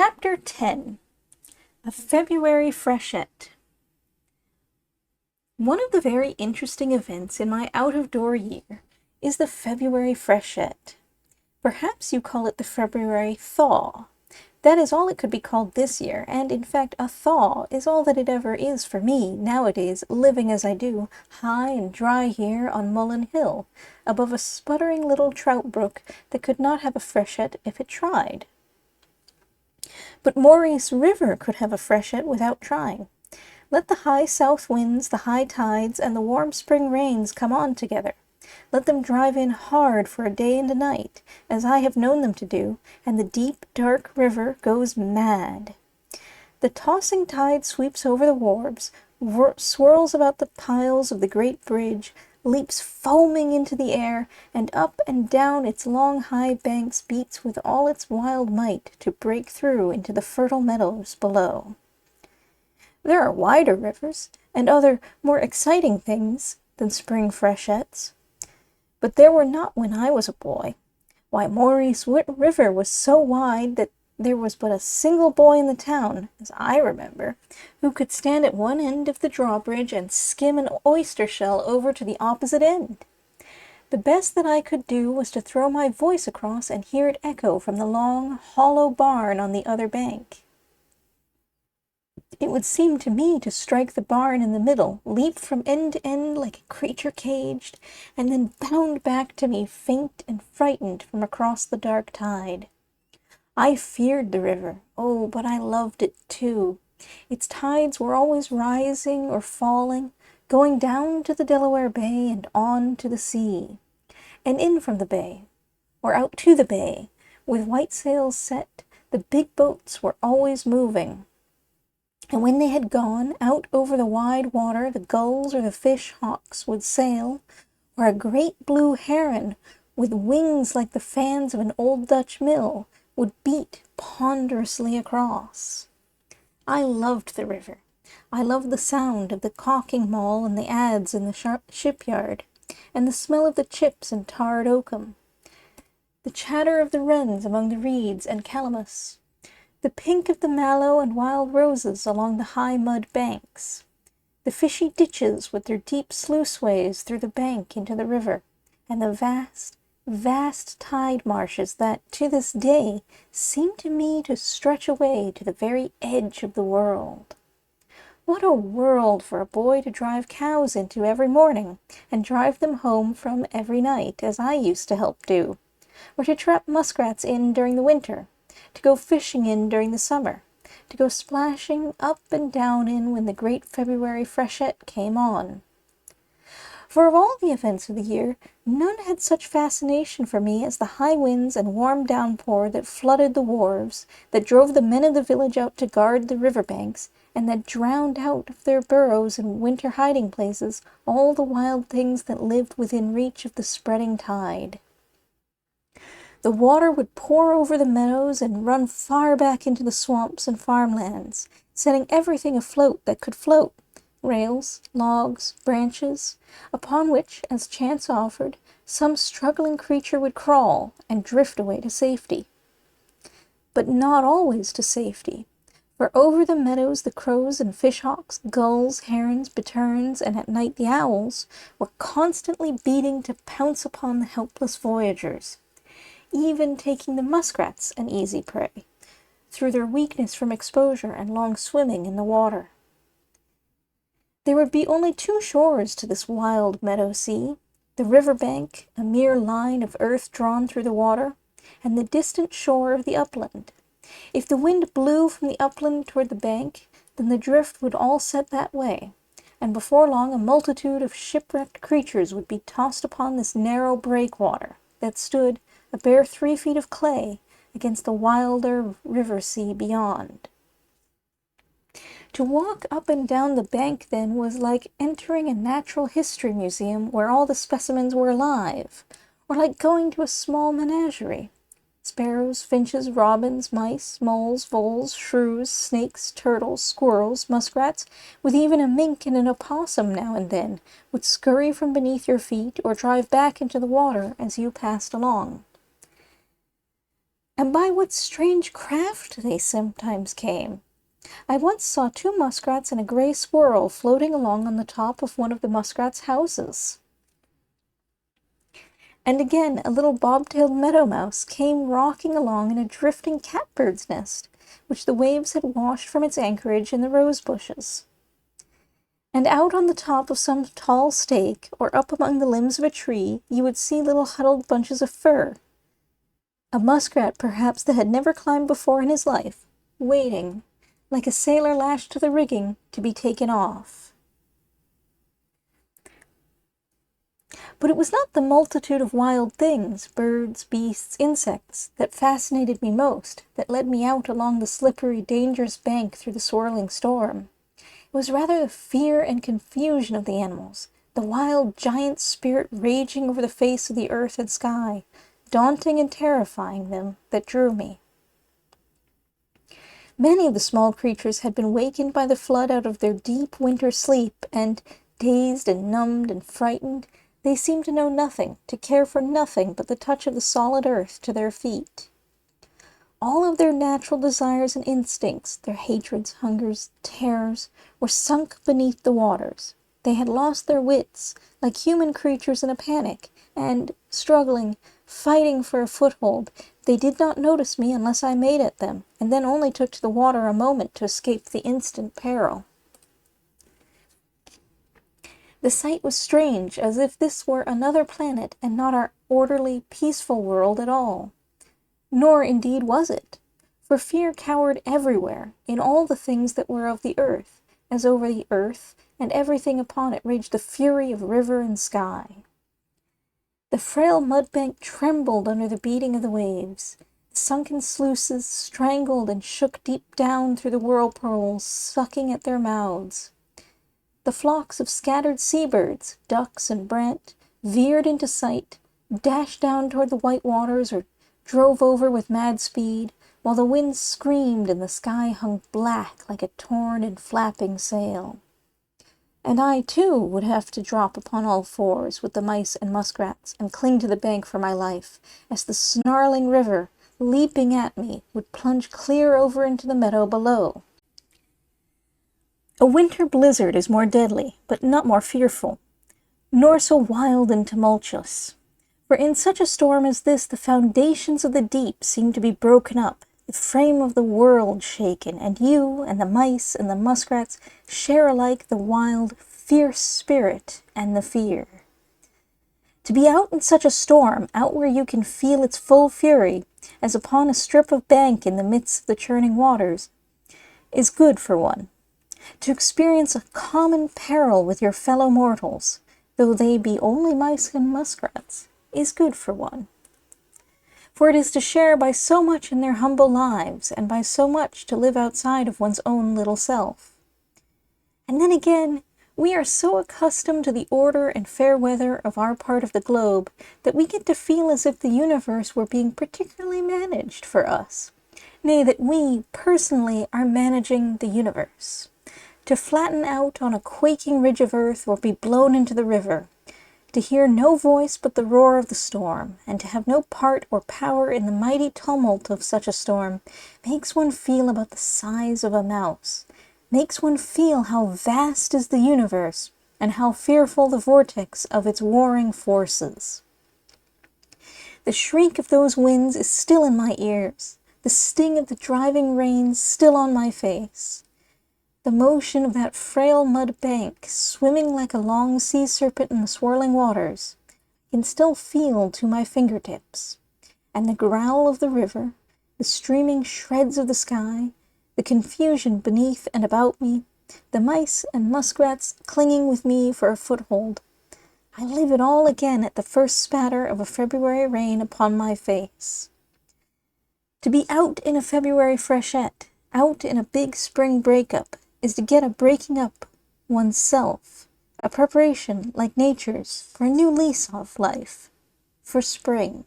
Chapter 10. A February Freshet. One of the very interesting events in my out-of-door year is the February Freshet. Perhaps you call it the February thaw. That is all it could be called this year, and in fact a thaw is all that it ever is for me nowadays, living as I do, high and dry here on Mullen Hill, above a sputtering little trout brook that could not have a freshet if it tried. But Maurice River could have a freshet without trying. Let the high south winds, the high tides, and the warm spring rains come on together. Let them drive in hard for a day and a night, as I have known them to do, and the deep, dark river goes mad. The tossing tide sweeps over the wharves, swirls about the piles of the great bridge, leaps foaming into the air, and up and down its long high banks beats with all its wild might to break through into the fertile meadows below. There are wider rivers, and other more exciting things than spring freshets. But there were not when I was a boy. Why, Maurice River was so wide that there was but a single boy in the town, as I remember, who could stand at one end of the drawbridge and skim an oyster shell over to the opposite end. The best that I could do was to throw my voice across and hear it echo from the long, hollow barn on the other bank. It would seem to me to strike the barn in the middle, leap from end to end like a creature caged, and then bound back to me faint and frightened from across the dark tide. I feared the river, oh, but I loved it too. Its tides were always rising or falling, going down to the Delaware Bay and on to the sea, and in from the bay, or out to the bay. With white sails set, the big boats were always moving. And when they had gone out over the wide water, the gulls or the fish hawks would sail, or a great blue heron, with wings like the fans of an old Dutch mill, would beat ponderously across. I loved the river. I loved the sound of the caulking maul and the adze in the shipyard, and the smell of the chips and tarred oakum, the chatter of the wrens among the reeds and calamus, the pink of the mallow and wild roses along the high mud banks, the fishy ditches with their deep sluiceways through the bank into the river, and the vast tide marshes that, to this day, seem to me to stretch away to the very edge of the world. What a world for a boy to drive cows into every morning, and drive them home from every night, as I used to help do, or to trap muskrats in during the winter, to go fishing in during the summer, to go splashing up and down in when the great February freshet came on. For of all the events of the year, none had such fascination for me as the high winds and warm downpour that flooded the wharves, that drove the men of the village out to guard the river banks, and that drowned out of their burrows and winter hiding places all the wild things that lived within reach of the spreading tide. The water would pour over the meadows and run far back into the swamps and farmlands, setting everything afloat that could float, rails, logs, branches, upon which, as chance offered, some struggling creature would crawl and drift away to safety. But not always to safety, for over the meadows the crows and fishhawks, gulls, herons, bitterns, and at night the owls, were constantly beating to pounce upon the helpless voyagers, even taking the muskrats an easy prey, through their weakness from exposure and long swimming in the water. There would be only two shores to this wild meadow sea, the river bank, a mere line of earth drawn through the water, and the distant shore of the upland. If the wind blew from the upland toward the bank, then the drift would all set that way, and before long a multitude of shipwrecked creatures would be tossed upon this narrow breakwater that stood, a bare 3 feet of clay, against the wilder river sea beyond. To walk up and down the bank then was like entering a natural history museum where all the specimens were alive, or like going to a small menagerie. Sparrows, finches, robins, mice, moles, voles, shrews, snakes, turtles, squirrels, muskrats, with even a mink and an opossum now and then, would scurry from beneath your feet or drive back into the water as you passed along. and by what strange craft they sometimes came. I once saw 2 muskrats and a gray squirrel floating along on the top of one of the muskrats' houses. And again a little bob-tailed meadow mouse came rocking along in a drifting catbird's nest, which the waves had washed from its anchorage in the rose bushes. And out on the top of some tall stake, or up among the limbs of a tree, you would see little huddled bunches of fur. A muskrat, perhaps, that had never climbed before in his life, waiting, like a sailor lashed to the rigging, to be taken off. But it was not the multitude of wild things, birds, beasts, insects, that fascinated me most, that led me out along the slippery, dangerous bank through the swirling storm. It was rather the fear and confusion of the animals, the wild giant spirit raging over the face of the earth and sky, daunting and terrifying them, that drew me. Many of the small creatures had been wakened by the flood out of their deep winter sleep, and, dazed and numbed and frightened, they seemed to know nothing, to care for nothing but the touch of the solid earth to their feet. All of their natural desires and instincts, their hatreds, hungers, terrors, were sunk beneath the waters. They had lost their wits, like human creatures in a panic, and, struggling, fighting for a foothold, they did not notice me unless I made at them, and then only took to the water a moment to escape the instant peril. The sight was strange, as if this were another planet and not our orderly, peaceful world at all. Nor indeed was it, for fear cowered everywhere, in all the things that were of the earth, as over the earth and everything upon it raged the fury of river and sky. The frail mudbank trembled under the beating of the waves. The sunken sluices strangled and shook deep down through the whirlpools, sucking at their mouths. The flocks of scattered seabirds, ducks and brant, veered into sight, dashed down toward the white waters, or drove over with mad speed, while the wind screamed and the sky hung black like a torn and flapping sail. And I, too, would have to drop upon all fours with the mice and muskrats and cling to the bank for my life, as the snarling river, leaping at me, would plunge clear over into the meadow below. A winter blizzard is more deadly, but not more fearful, nor so wild and tumultuous. For in such a storm as this, the foundations of the deep seem to be broken up, the frame of the world shaken, and you and the mice and the muskrats share alike the wild, fierce spirit and the fear. To be out in such a storm, out where you can feel its full fury, as upon a strip of bank in the midst of the churning waters, is good for one. To experience a common peril with your fellow mortals, though they be only mice and muskrats, is good for one. For it is to share by so much in their humble lives, and by so much to live outside of one's own little self. And then again, we are so accustomed to the order and fair weather of our part of the globe that we get to feel as if the universe were being particularly managed for us. Nay, that we, personally, are managing the universe. To flatten out on a quaking ridge of earth or be blown into the river, to hear no voice but the roar of the storm, and to have no part or power in the mighty tumult of such a storm, makes one feel about the size of a mouse, makes one feel how vast is the universe, and how fearful the vortex of its warring forces. The shriek of those winds is still in my ears, the sting of the driving rain still on my face. The motion of that frail mud bank, swimming like a long sea serpent in the swirling waters, I can still feel to my fingertips. And the growl of the river, the streaming shreds of the sky, the confusion beneath and about me, the mice and muskrats clinging with me for a foothold, I live it all again at the first spatter of a February rain upon my face. To be out in a February freshet, out in a big spring breakup, is to get a breaking up oneself, a preparation, like nature's, for a new lease of life, for spring.